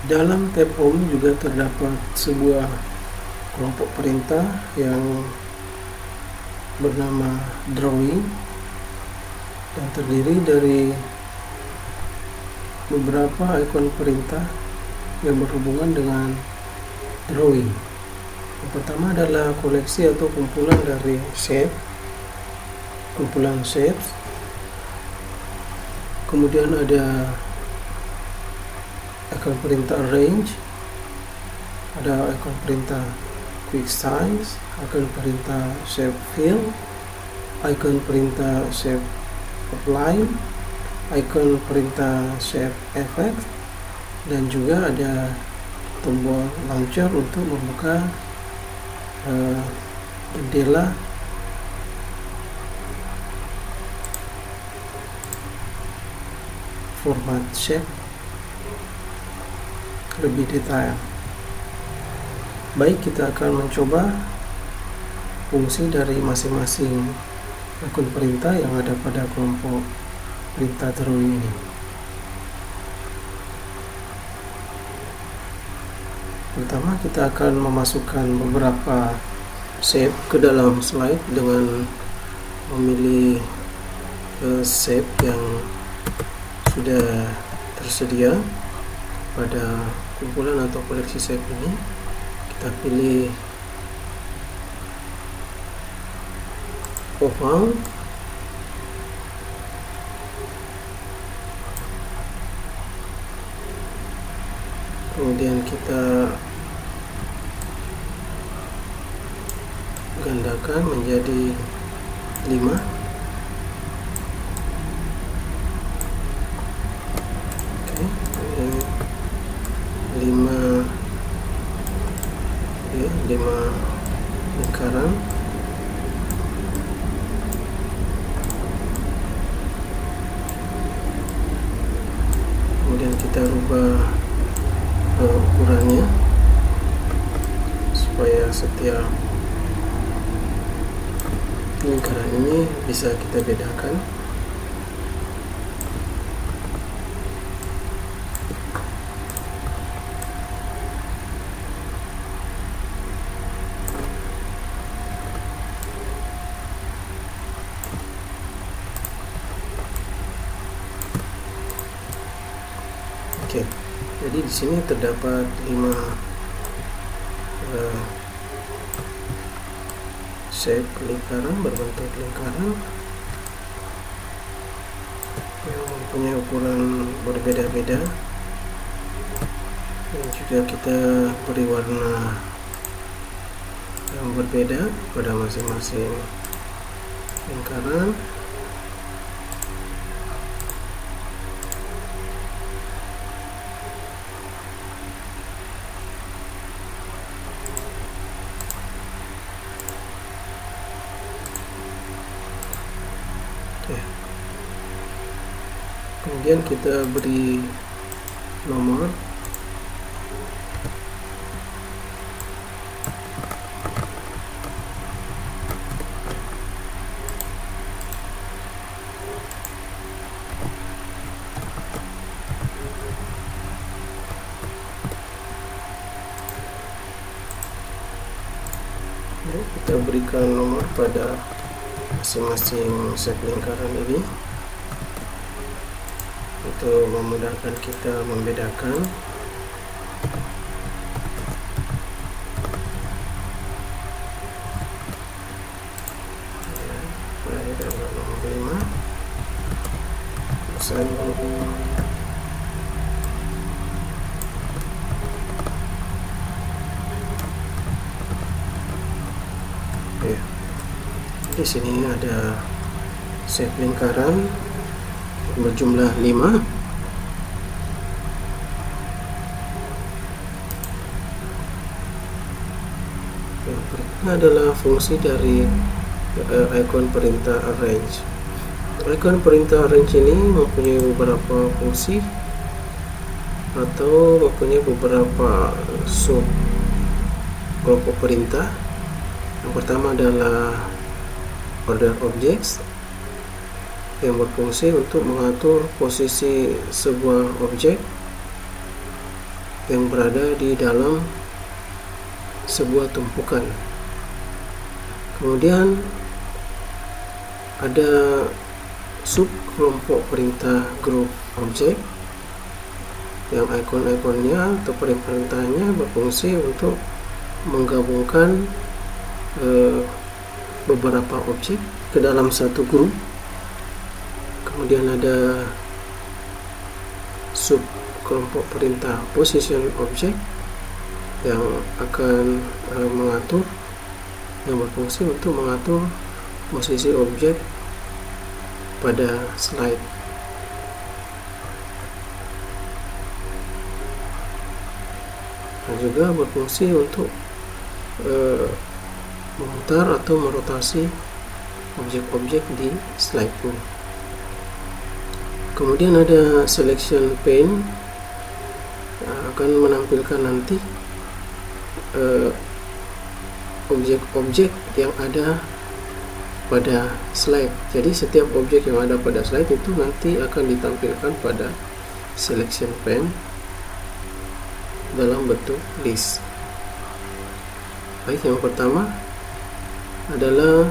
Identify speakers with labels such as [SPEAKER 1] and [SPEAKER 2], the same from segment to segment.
[SPEAKER 1] Dalam tab Home juga terdapat sebuah kelompok perintah yang bernama Drawing dan terdiri dari beberapa ikon perintah yang berhubungan dengan drawing. Yang pertama adalah koleksi atau kumpulan dari shape, kumpulan shapes. Kemudian ada ikon perintah arrange, ada ikon perintah quick size, ikon perintah shape fill, ikon perintah shape outline, ikon perintah shape effect, dan juga ada tombol launcher untuk membuka jendela format shape lebih detail. Baik, kita akan mencoba fungsi dari masing-masing akun perintah yang ada pada kelompok perintah drawing ini. Pertama, kita akan memasukkan beberapa shape ke dalam slide dengan memilih shape yang sudah tersedia pada kumpulan atau koleksi shape ini. Kita pilih oval, kemudian kita gandakan menjadi 5. Oke, ini 5 lingkaran. Kemudian kita rubah ukurannya supaya setiap lingkaran ini bisa kita bedakan. Oke, jadi di sini terdapat 5 shape lingkaran berbentuk lingkaran yang mempunyai ukuran berbeda-beda, dan juga kita beri warna yang berbeda pada masing-masing lingkaran. Kemudian kita beri nomor. Kita berikan nomor pada masing-masing set lingkaran ini untuk memudahkan kita membedakan. Mulai dari nomor 5 besar ya. Di sini ada set lingkaran berjumlah 5. Yang berikutnya adalah fungsi dari ikon perintah arrange. Ikon perintah arrange ini mempunyai beberapa fungsi atau mempunyai beberapa sub kelompok perintah. Yang pertama adalah order objects yang berfungsi untuk mengatur posisi sebuah objek. yang berada di dalam sebuah tumpukan. Kemudian ada sub kelompok perintah grup objek yang ikon-ikonnya atau perintahnya berfungsi untuk menggabungkan beberapa objek ke dalam satu grup. Kemudian ada sub kelompok perintah position object yang akan yang berfungsi untuk mengatur posisi objek pada slide. Dan juga berfungsi untuk memutar atau merotasi objek-objek di slide ini. Kemudian ada selection pane, akan menampilkan nanti objek-objek yang ada pada slide. Jadi setiap objek yang ada pada slide itu nanti akan ditampilkan pada selection pane dalam bentuk list. Baik, yang pertama adalah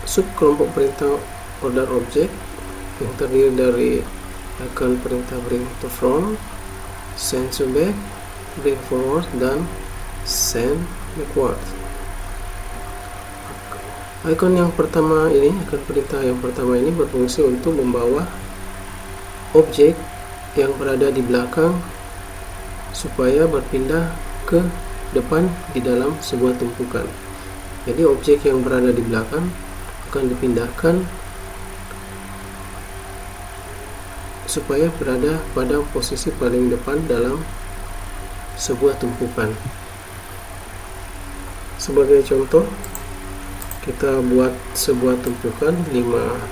[SPEAKER 1] sub kelompok perintah order object yang terdiri dari icon perintah bring to front, send to back, bring forward, dan send backward. Icon yang pertama ini, icon perintah yang pertama ini berfungsi untuk membawa objek yang berada di belakang supaya berpindah ke depan di dalam sebuah tumpukan. Jadi objek yang berada di belakang akan dipindahkan supaya berada pada posisi paling depan dalam sebuah tumpukan. Sebagai contoh, kita buat sebuah tumpukan 5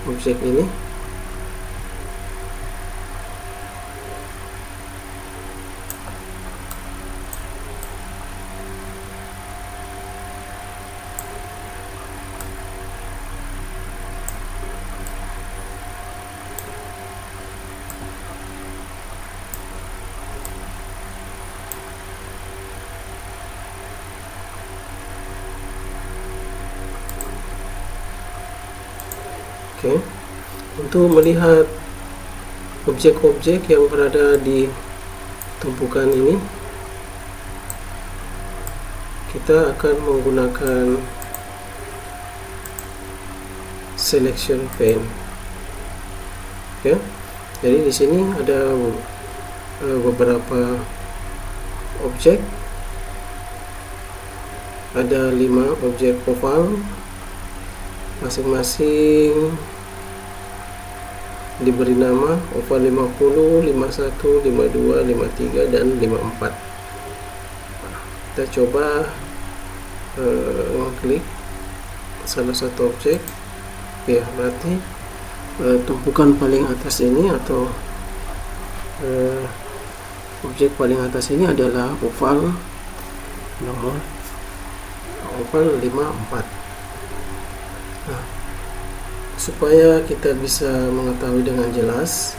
[SPEAKER 1] objek ini. Oke. Untuk melihat objek-objek yang berada di tumpukan ini, kita akan menggunakan selection pane. Oke. Jadi di sini ada beberapa objek. Ada 5 objek oval, masing-masing diberi nama oval 50, 51, 52, 53, dan 54. Kita coba mengklik salah satu objek. Ya, berarti tumpukan paling atas ini atau objek paling atas ini adalah oval nomor oval 54. Nah, supaya kita bisa mengetahui dengan jelas,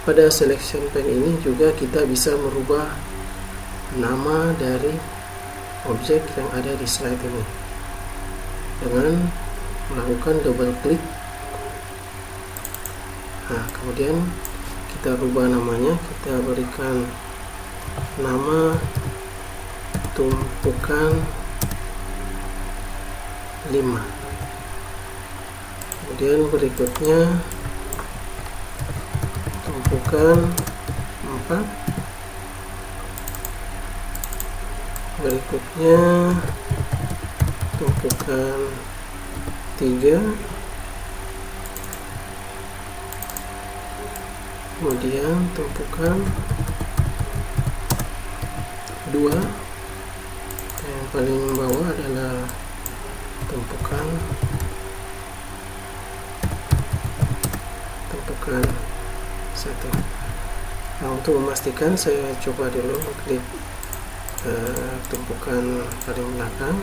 [SPEAKER 1] pada selection pane ini juga kita bisa merubah nama dari objek yang ada di slide ini dengan melakukan double klik. Nah, kemudian kita rubah namanya, kita berikan nama tumpukan 5. Kemudian berikutnya tumpukan 4, berikutnya tumpukan 3, kemudian tumpukan 2, yang paling bawah adalah tumpukan 1. Nah, untuk memastikan saya coba dulu klik tumpukan paling belakang.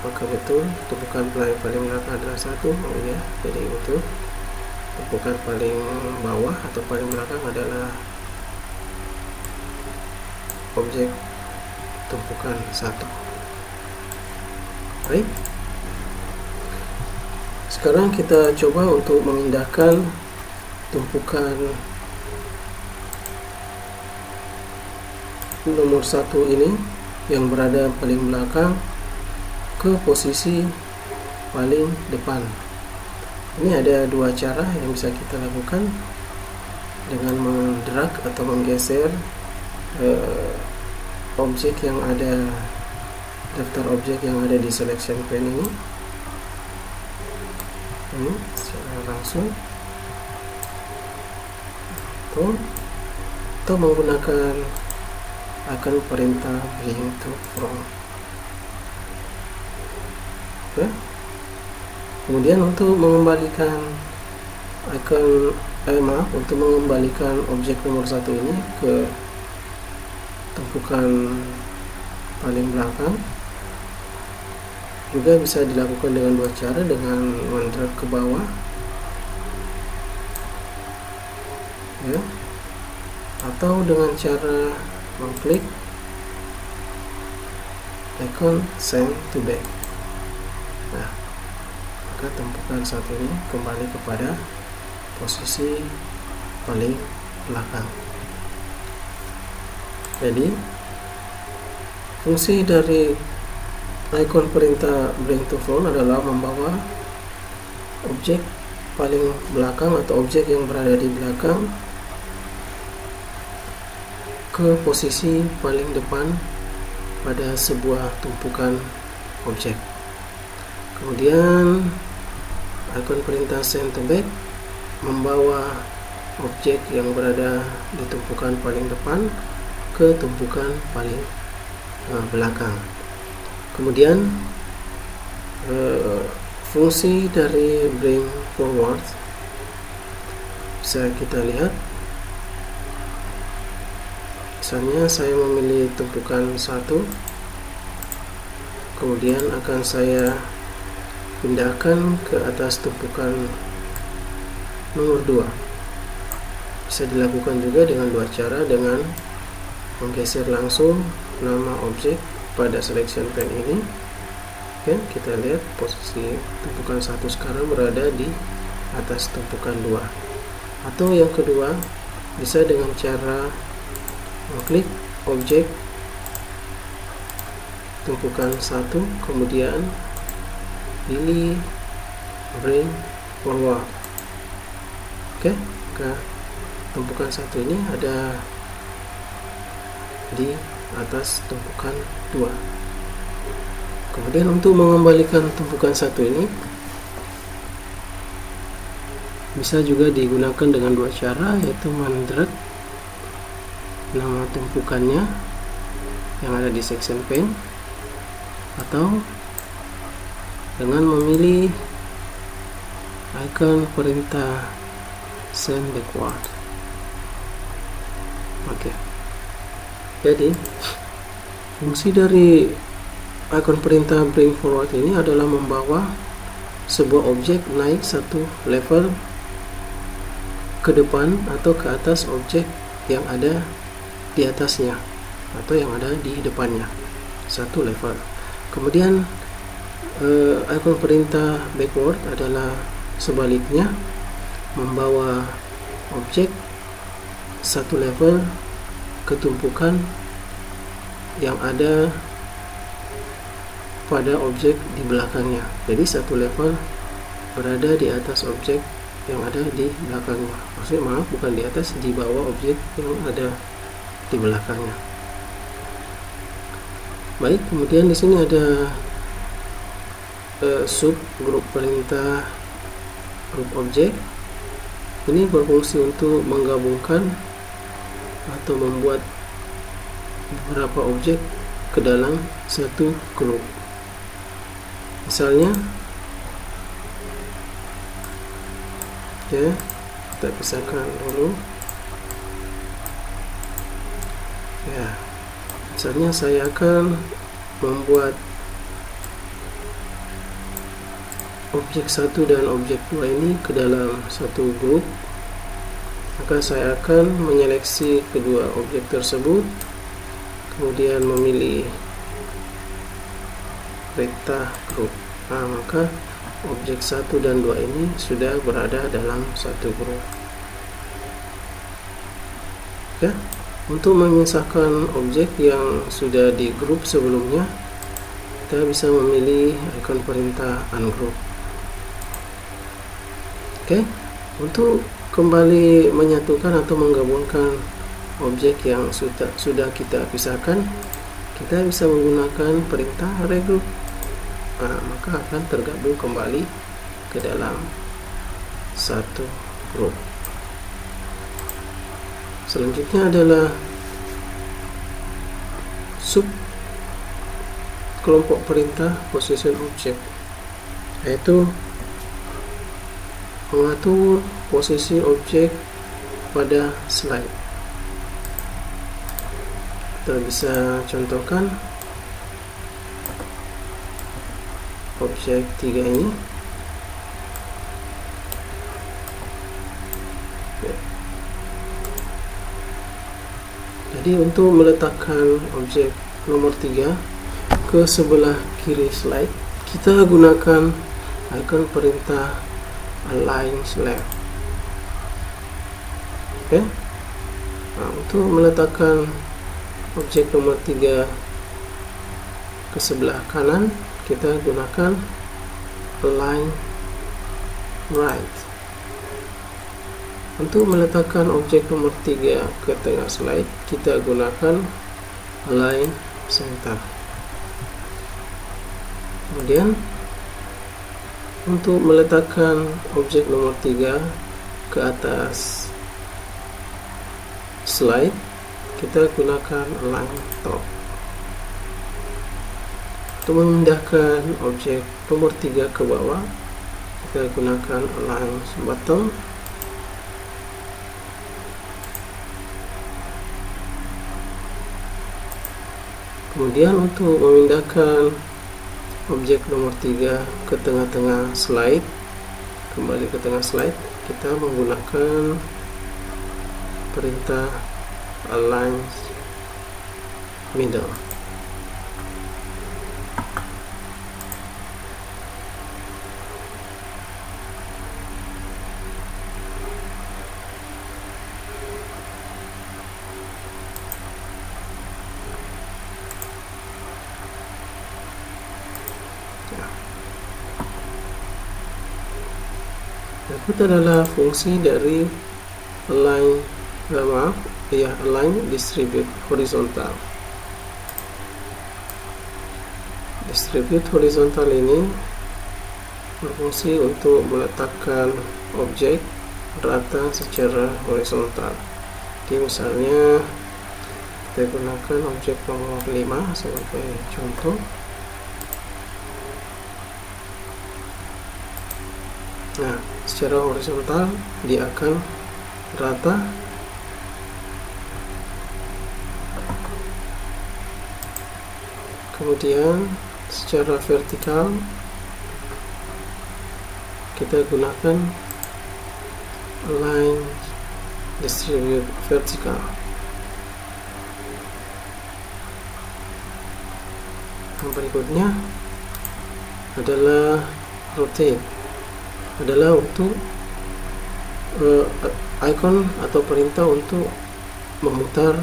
[SPEAKER 1] Apakah betul tumpukan paling belakang adalah 1? Oh ya, jadi betul. tumpukan paling bawah atau paling belakang adalah objek tumpukan 1. Baik, sekarang kita coba untuk memindahkan tumpukan nomor 1 ini yang berada paling belakang ke posisi paling depan. Ini ada dua cara yang bisa kita lakukan dengan mendrag atau menggeser objek yang ada, daftar objek yang ada di selection pane ini secara langsung, atau menggunakan icon perintah bring to front. Oke. Kemudian untuk mengembalikan untuk mengembalikan objek nomor 1 ini ke tumpukan paling belakang juga bisa dilakukan dengan dua cara, dengan mendrag ke bawah ya, atau dengan cara mengklik icon send to back. Nah, maka tumpukan 1 ini kembali kepada posisi paling belakang. Jadi fungsi dari icon perintah bring to front adalah membawa objek paling belakang atau objek yang berada di belakang ke posisi paling depan pada sebuah tumpukan objek. Kemudian icon perintah send to back membawa objek yang berada di tumpukan paling depan ke tumpukan paling belakang. Kemudian fungsi dari bring forward bisa kita lihat. Misalnya saya memilih tumpukan 1, kemudian akan saya pindahkan ke atas tumpukan nomor 2. Bisa dilakukan juga dengan dua cara, dengan menggeser langsung nama objek pada selection pane ini. Oke, kita lihat posisi tumpukan 1 sekarang berada di atas tumpukan 2. Atau yang kedua, bisa dengan cara mengklik objek tumpukan 1, kemudian pilih bring forward. Oke, maka tumpukan 1 ini ada di atas tumpukan 2. Kemudian untuk mengembalikan tumpukan 1 ini bisa juga digunakan dengan dua cara, yaitu mendrag nama tumpukannya yang ada di section pane, atau dengan memilih icon perintah send backward. Oke. Jadi fungsi dari icon perintah bring forward ini adalah membawa sebuah objek naik satu level ke depan atau ke atas objek yang ada di atasnya atau yang ada di depannya, satu level. Kemudian icon perintah backward adalah sebaliknya, membawa objek satu level ke tumpukan yang ada pada objek di belakangnya. Jadi satu level berada di atas objek yang ada di belakangnya. Maksudnya bukan di atas, di bawah objek yang ada di belakangnya. Baik, kemudian di sini ada sub grup perintah grup objek. Ini berfungsi untuk menggabungkan atau membuat beberapa objek ke dalam satu grup. Misalnya, ya, kita pisahkan dulu. Ya, misalnya saya akan membuat objek 1 dan objek 2 ini ke dalam satu grup, maka saya akan menyeleksi kedua objek tersebut, kemudian memilih perintah grup. Maka objek 1 dan 2 ini sudah berada dalam satu grup. Ya, untuk memisahkan objek yang sudah di grup sebelumnya, kita bisa memilih ikon perintah ungroup. Oke, untuk kembali menyatukan atau menggabungkan objek yang sudah kita pisahkan, kita bisa menggunakan perintah regroup. Maka akan tergabung kembali ke dalam satu grup. Selanjutnya adalah sub kelompok perintah position object, yaitu mengatur posisi objek pada slide. Kita bisa contohkan objek 3 ini. Jadi untuk meletakkan objek nomor 3 ke sebelah kiri slide, kita gunakan ikon perintah align left. Oke. Untuk meletakkan objek nomor 3 ke sebelah kanan, kita gunakan align right. Untuk meletakkan objek nomor 3 ke tengah slide, kita gunakan align center. Kemudian untuk meletakkan objek nomor 3 ke atas slide, kita gunakan align top. Untuk memindahkan objek nomor 3 ke bawah, kita gunakan align bottom. Kemudian untuk memindahkan objek nomor 3 ke tengah-tengah slide, kembali ke tengah slide, kita menggunakan perintah align middle. Berikut adalah fungsi dari align distribute horizontal. Distribute horizontal ini berfungsi untuk meletakkan objek rata secara horizontal. Jadi misalnya kita gunakan objek nomor 5 sebagai contoh. Nah, secara horizontal dia akan rata. Kemudian secara vertikal kita gunakan align distribute vertical. Yang berikutnya adalah rotate, adalah untuk icon atau perintah untuk memutar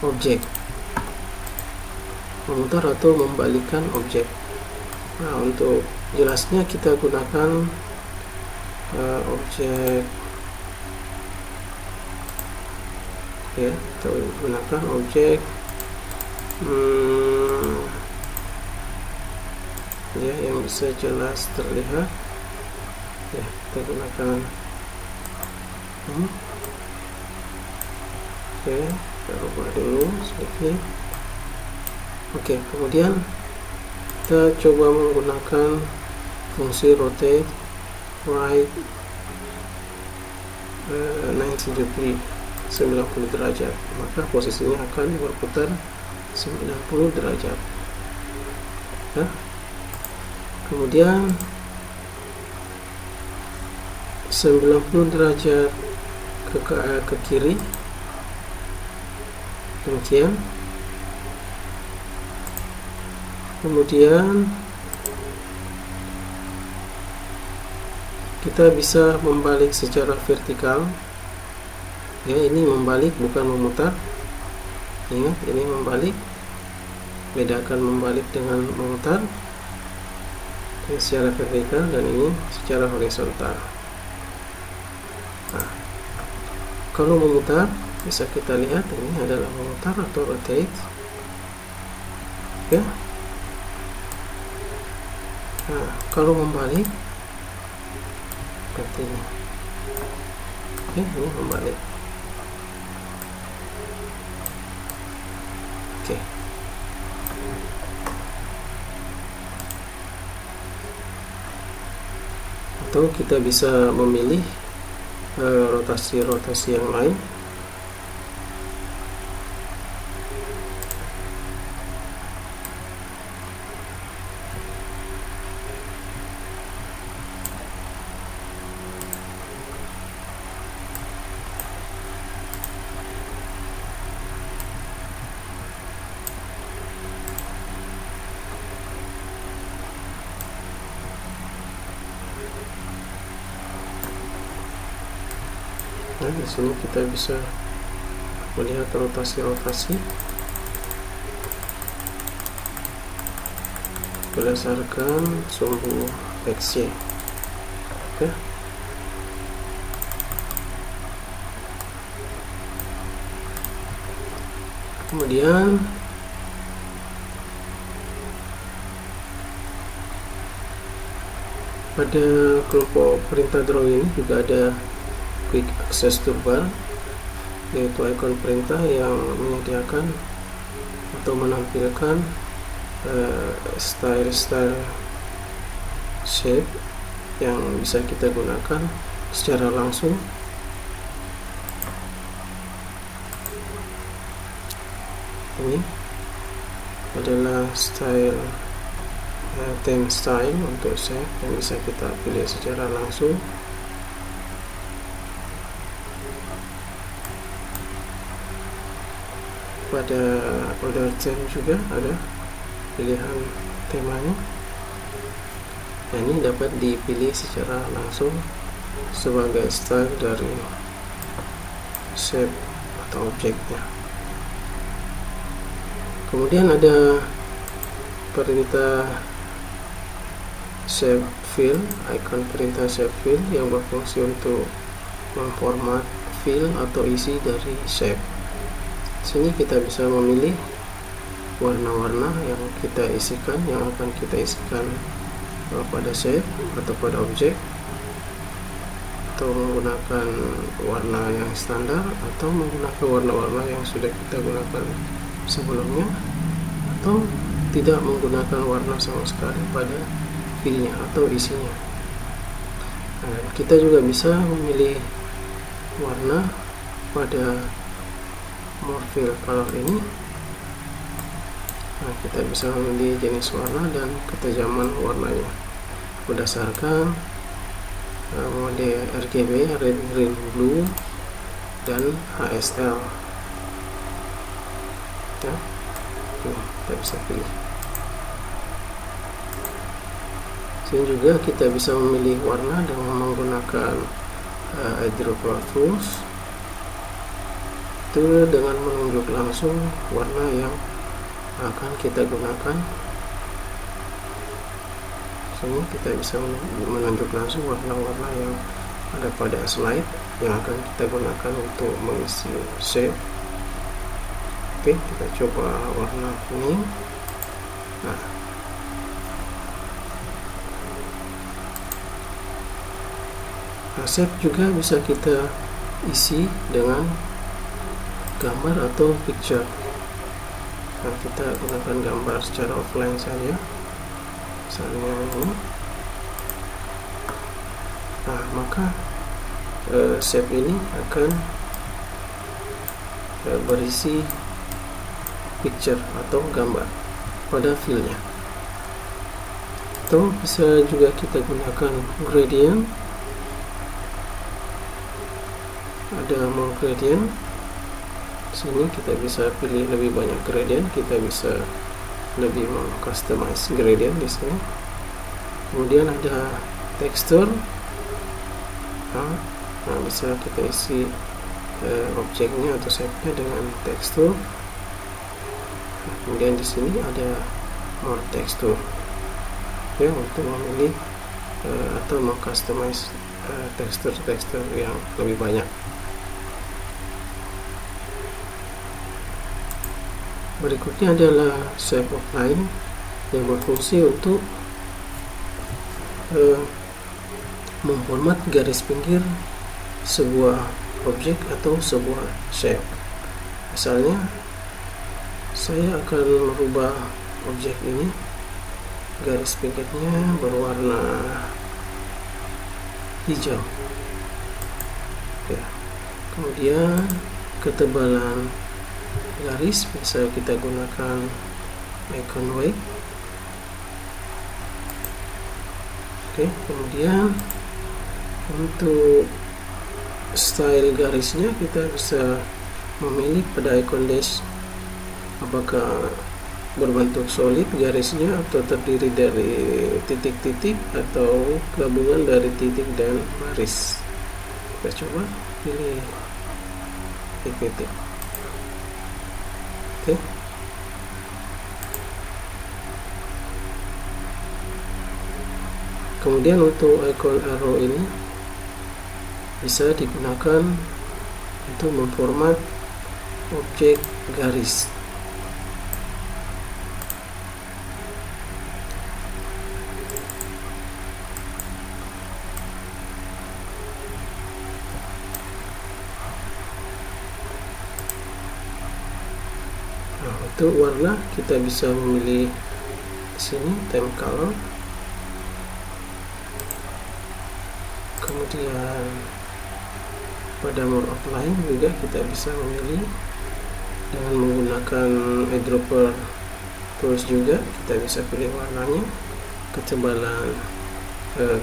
[SPEAKER 1] objek, memutar atau membalikkan objek. Nah, untuk jelasnya kita gunakan objek, ya, kita gunakan objek ya, yang bisa jelas terlihat. Ya, kita gunakan oke, kita ubah dulu sedikit. Oke, kemudian kita coba menggunakan fungsi rotate right 90 degree, 90 derajat, maka posisinya akan berputar 90 derajat. Ya. Kemudian 90 derajat ke kiri, demikian. Kemudian kita bisa membalik secara vertikal. Ya, ini membalik bukan memutar. Ingat, ini membalik. Bedakan membalik dengan memutar. Ini secara vertikal dan ini secara horizontal. Nah, kalau memutar bisa kita lihat ini adalah memutar atau rotate. Ya. Nah, kalau membalik seperti ini. Oke, ini membalik. Oke. Atau kita bisa memilih rotasi-rotasi yang lain. Nah, di sini kita bisa melihat rotasi-rotasi berdasarkan sumbu XY. Oke. Kemudian pada kelompok perintah draw ini juga ada quick access toolbar, yaitu ikon perintah yang menyediakan atau menampilkan style shape yang bisa kita gunakan secara langsung. Ini adalah theme style untuk shape yang bisa kita pilih secara langsung. Pada order theme juga ada pilihan temanya. Nah, ini dapat dipilih secara langsung sebagai style dari shape atau objeknya. Kemudian ada perintah shape fill, ikon perintah shape fill yang berfungsi untuk memformat fill atau isi dari shape. Sini kita bisa memilih warna-warna yang kita isikan, yang akan kita isikan pada shape atau pada objek, atau menggunakan warna yang standar, atau menggunakan warna-warna yang sudah kita gunakan sebelumnya, atau tidak menggunakan warna sama sekali pada fillnya atau isinya. Nah, kita juga bisa memilih warna pada more fill color ini. Nah, kita bisa memilih jenis warna dan ketajaman warnanya berdasarkan mode RGB, red, green, blue, dan HSL. Ya, kita bisa pilih. Sini juga kita bisa memilih warna dengan menggunakan hydrocolor tools. Itu dengan menunjuk langsung warna yang akan kita gunakan. Sini kita bisa menunjuk langsung warna-warna yang ada pada slide yang akan kita gunakan untuk mengisi shape. Oke, kita coba warna kuning. Nah, shape juga bisa kita isi dengan gambar atau picture. Nah, kita gunakan gambar secara offline saja, misalnya ini. Nah, maka shape ini akan berisi picture atau gambar pada fillnya. Atau bisa juga kita gunakan gradient. ada more gradient. Sini kita bisa pilih lebih banyak gradient, kita bisa lebih customize gradient di sini. Kemudian ada tekstur. Nah, bisa kita isi objeknya atau shape-nya dengan tekstur. Kemudian di sini ada more tekstur, ya, untuk memilih atau mengcustomize tekstur-tekstur yang lebih banyak. Berikutnya adalah shape outline yang berfungsi untuk memformat garis pinggir sebuah objek atau sebuah shape. Misalnya saya akan merubah objek ini, garis pinggirnya berwarna hijau, ya. Kemudian ketebalan garis bisa kita gunakan icon weight. Oke, kemudian untuk style garisnya kita bisa memilih pada icon dash, apakah berbentuk solid garisnya atau terdiri dari titik-titik atau gabungan dari titik dan baris. Kita coba pilih titik-titik. Oke. Kemudian untuk icon arrow ini bisa digunakan untuk memformat objek garis. Nah, untuk warna kita bisa memilih di sini theme color. Kemudian pada more outline juga kita bisa memilih dengan menggunakan eyedropper tools juga. Kita bisa pilih warnanya, ketebalan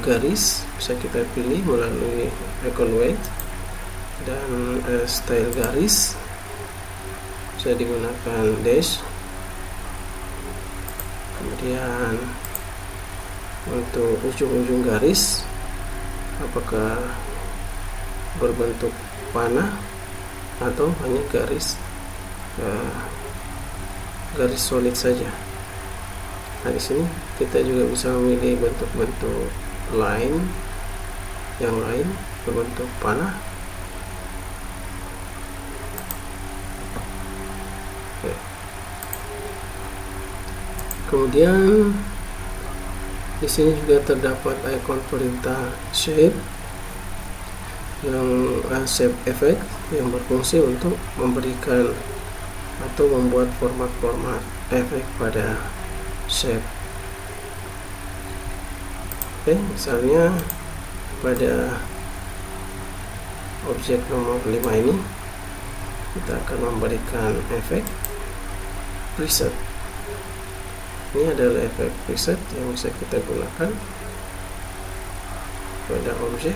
[SPEAKER 1] garis bisa kita pilih melalui icon weight, dan style garis bisa digunakan dash. Kemudian untuk ujung-ujung garis, apakah berbentuk panah atau hanya garis solid saja. Nah, di sini kita juga bisa memilih bentuk-bentuk line yang lain berbentuk panah. Oke. Kemudian di sini juga terdapat ikon perintah shape yang shape effect yang berfungsi untuk memberikan atau membuat format-format efek pada shape. Oke, misalnya pada objek nomor 5 ini kita akan memberikan efek preset. Ini adalah efek preset yang bisa kita gunakan pada objek,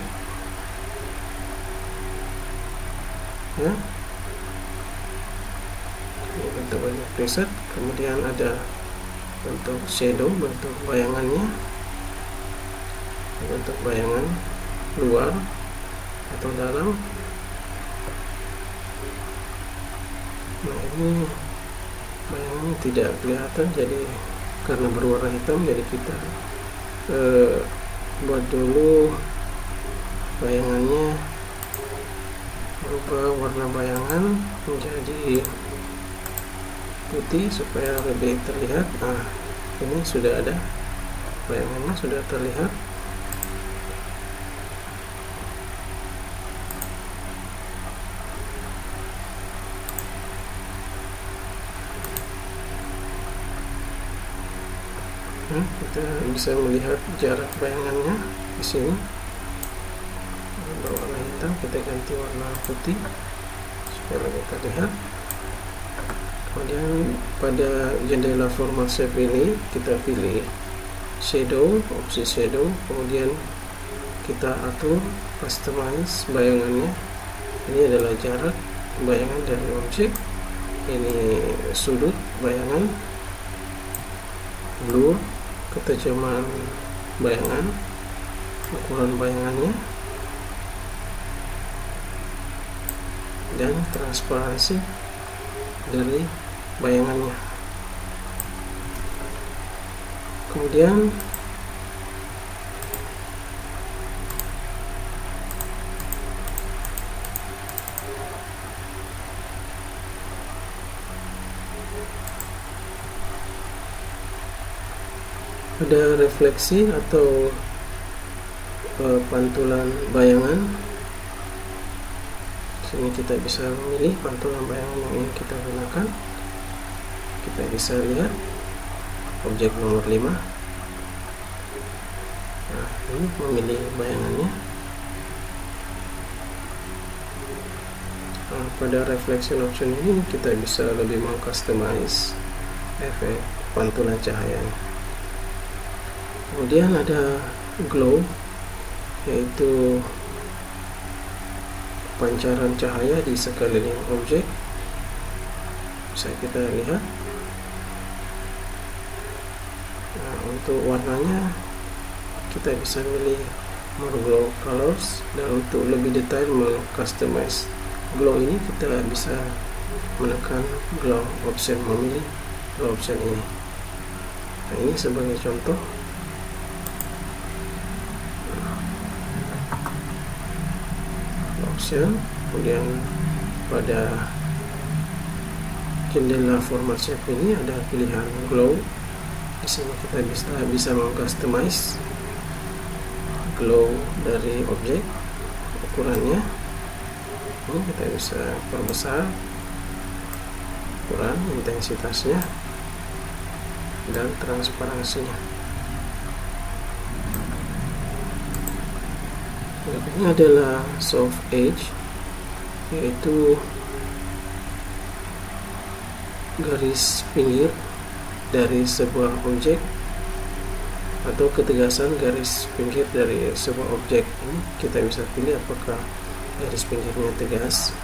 [SPEAKER 1] ya. Ini bentuk preset. Kemudian ada bentuk shadow, bentuk bayangannya, bentuk bayangan luar atau dalam. Nah, ini bayangannya tidak kelihatan, jadi karena berwarna hitam, jadi kita buat dulu bayangannya, berubah warna bayangan menjadi putih supaya lebih terlihat. Nah, ini sudah ada bayangannya, sudah terlihat. Kita bisa melihat jarak bayangannya di sini. Berwarna hitam, kita ganti warna putih supaya lebih terlihat. Kemudian pada jendela format shape ini kita pilih shadow, opsi shadow, kemudian kita atur customize bayangannya Ini adalah jarak bayangan dari objek, ini sudut bayangan, blur, ketajaman bayangan, ukuran bayangannya, dan transparansi dari bayangannya. Kemudian ada refleksi atau pantulan bayangan. Sini kita bisa memilih pantulan bayangan yang ingin kita gunakan. Kita bisa lihat objek nomor 5. Nah, ini memilih bayangannya. Nah, pada reflection option ini kita bisa lebih mengcustomize efek pantulan cahayanya. Kemudian ada glow, yaitu pancaran cahaya di sekeliling objek. Bisa kita lihat. Nah, untuk warnanya kita bisa pilih more glow colors, dan untuk lebih detail mengcustomize glow ini kita bisa menekan glow option, memilih glow option ini. Nah, ini sebagai contoh. Option, kemudian pada jendela format shape ini ada pilihan glow. Di sini kita bisa mengcustomize glow dari objek, ukurannya. Ini kita bisa perbesar ukuran, intensitasnya, dan transparansinya. Ini adalah soft edge, yaitu garis pinggir dari sebuah objek atau ketegasan garis pinggir dari sebuah objek. Ini kita bisa pilih apakah garis pinggirnya tegas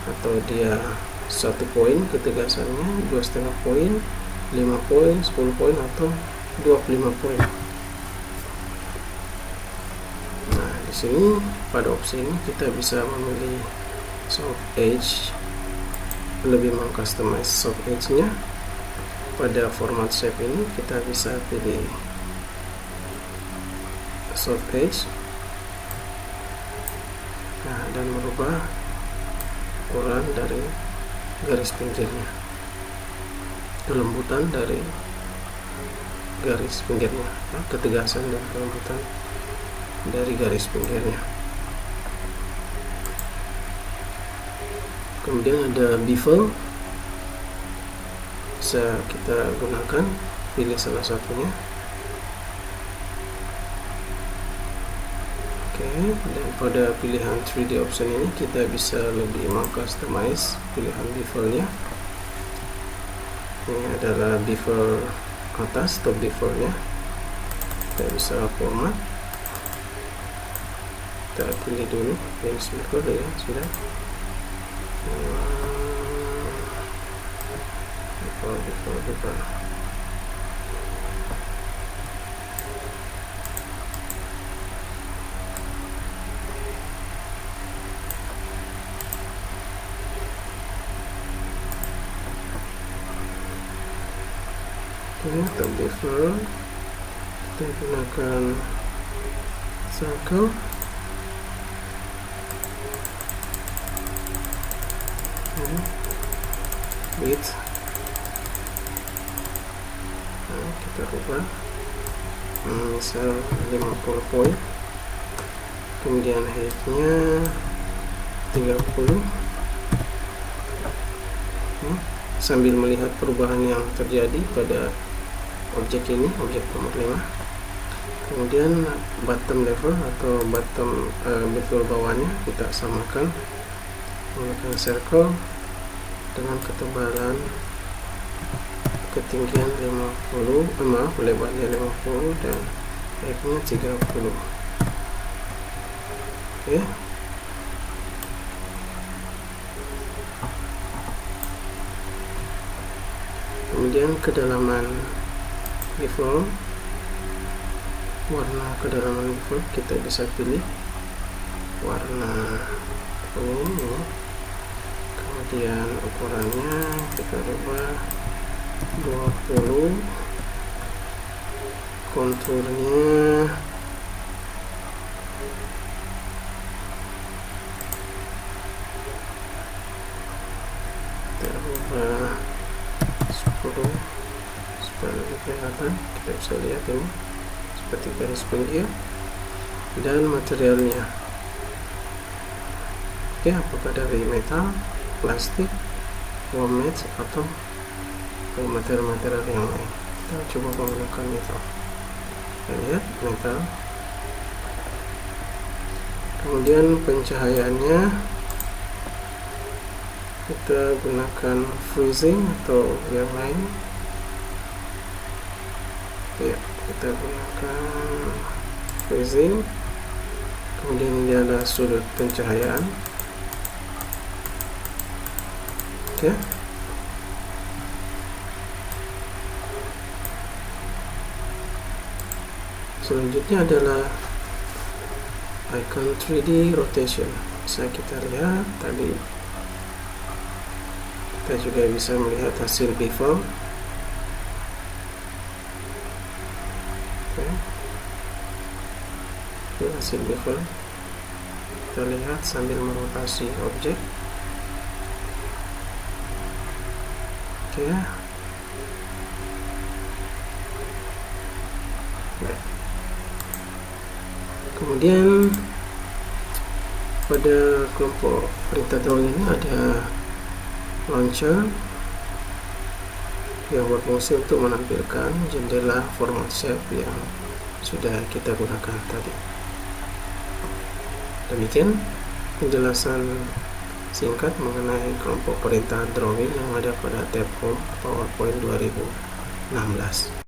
[SPEAKER 1] atau dia 1 poin ketegasannya, 2,5 poin, 5 poin, 10 poin, atau 25 poin. Nah, di sini pada opsi ini kita bisa memilih soft edge, lebih mengcustomize soft edge-nya. Pada format shape ini kita bisa pilih soft edge, nah, dan merubah ukuran dari garis pinggirnya, kelembutan dari garis pinggirnya, ketegasan dan kelembutan dari garis pinggirnya. Kemudian ada bevel, bisa kita gunakan, pilih salah satunya. Oke, dan pada pilihan 3D option ini kita bisa lebih mengcustomize pilihan bevelnya. Ini adalah bevel atas, top bevelnya. Kita bisa format, kita pilih dulu finish bevel ya, sudah. Bevel. Top bevel, kita gunakan circle. Width, nah, kita rubah misal 50 poin, kemudian height-nya 30. Sambil melihat perubahan yang terjadi pada objek ini, objek nomor 5. Kemudian bottom level atau bottom bevel bawahnya kita samakan menggunakan circle dengan ketebalan ketinggian 50, lebarnya 50 dan height-nya 30. Oke. Kemudian kedalaman default, warna kedalaman default kita bisa pilih warna kuning ini. Kemudian ukurannya kita ubah 20, konturnya kita ubah 10 supaya lebih kelihatan. Kita bisa lihat ini seperti garis pinggir. Dan materialnya, oke, apakah dari metal, plastik, foam mat, atau material-material yang lain. Kita coba menggunakan metal. Kita lihat metal. Kemudian pencahayaannya kita gunakan freezing atau yang lain. Ya, kita gunakan freezing. Kemudian ini adalah sudut pencahayaan. Oke. Selanjutnya adalah icon 3D rotation. Bisa kita lihat tadi. Kita juga bisa melihat hasil before. Oke. Ini hasil before. Kita lihat sambil merotasi objek. Oke. Baik. Kemudian pada kelompok perintah drawing ini ada launcher yang berfungsi untuk menampilkan jendela format shape yang sudah kita gunakan tadi. Demikian penjelasan singkat mengenai kelompok perintah drawing yang ada pada tab Home PowerPoint 2016.